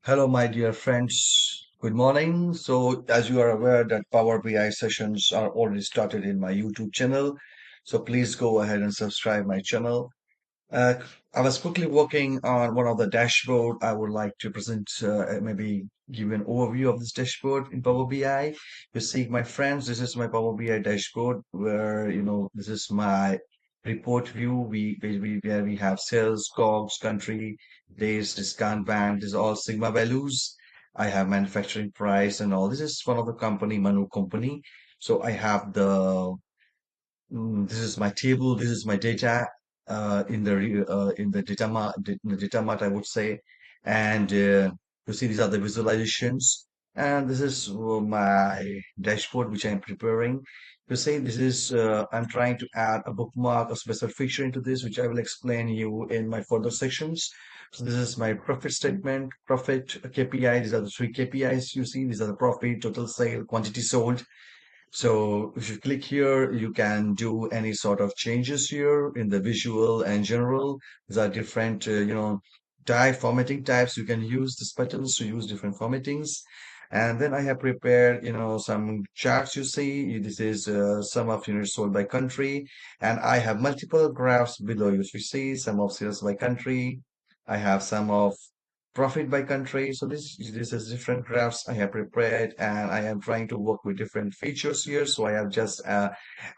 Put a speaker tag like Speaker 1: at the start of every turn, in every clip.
Speaker 1: Hello, my dear friends. Good morning. So, as you are aware that Power BI sessions are already started in my YouTube channel. So please go ahead and subscribe my channel. Uh, I was quickly working on one of the dashboard. I would like to present, maybe give you an overview of this dashboard in Power BI. You see, my friends, this is my Power BI dashboard where, this is my report view. Where we have sales, COGS, country, days, discount band. This is all Sigma values. I have manufacturing price and all. This is one of the company, Manu company. So I have this is my table. This is my data in the data mart, I would say, and you see these are the visualizations, and this is my dashboard which I'm preparing. You see, this is I'm trying to add a bookmark, a special feature into this, which I will explain you in my further sections. So this is my profit statement, profit KPI. These are the three KPIs you see. These are the profit, total sale, quantity sold. So if you click here, you can do any sort of changes here in the visual and general. These are different, formatting types. You can use these buttons to use different formattings. And then I have prepared, some charts you see. This is sum of units sold by country. And I have multiple graphs below you. So you see sum of sales by country. I have sum of profit by country. So this is different graphs I have prepared, and I am trying to work with different features here. So I have just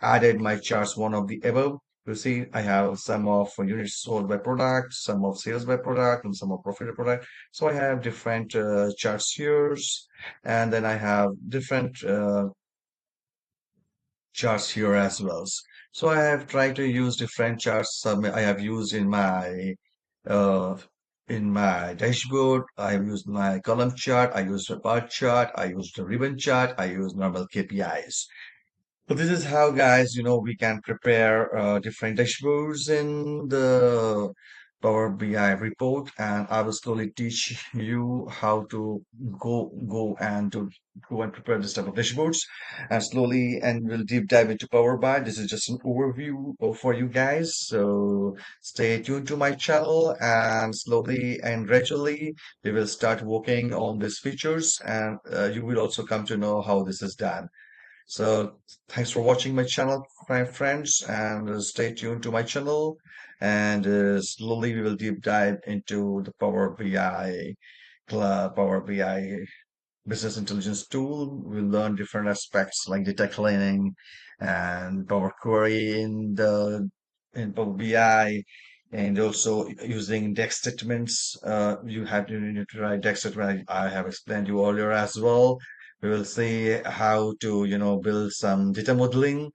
Speaker 1: added my charts one of the above. You see, I have some of units sold by product, some of sales by product, and some of profit by product. So I have different charts here, and then I have different charts here as well. So I have tried to use different charts. Some I have used uh, in my dashboard. I have used my column chart. I used a bar chart. I used a ribbon chart. I use normal KPIs. So this is how, guys, we can prepare different dashboards in the Power BI report, and I will slowly teach you how to go and prepare this type of dashboards, and slowly, and we'll deep dive into Power BI. This is just an overview for you guys. So stay tuned to my channel, and slowly and gradually we will start working on these features, and you will also come to know how this is done. So thanks for watching my channel, my friends, and stay tuned to my channel. And slowly we will deep dive into the Power BI business intelligence tool. We'll learn different aspects like data cleaning and Power Query in Power BI, and also using DEX statements. You need to write DEX statement. I have explained you earlier as well. We will see how to, build some data modeling.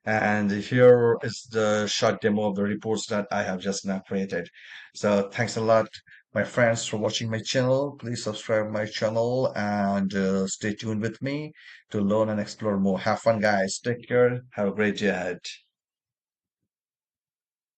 Speaker 1: And here is the short demo of the reports that I have just now created. So thanks a lot, my friends, for watching my channel. Please subscribe my channel and stay tuned with me to learn and explore more. Have fun, guys. Take care. Have a great day ahead.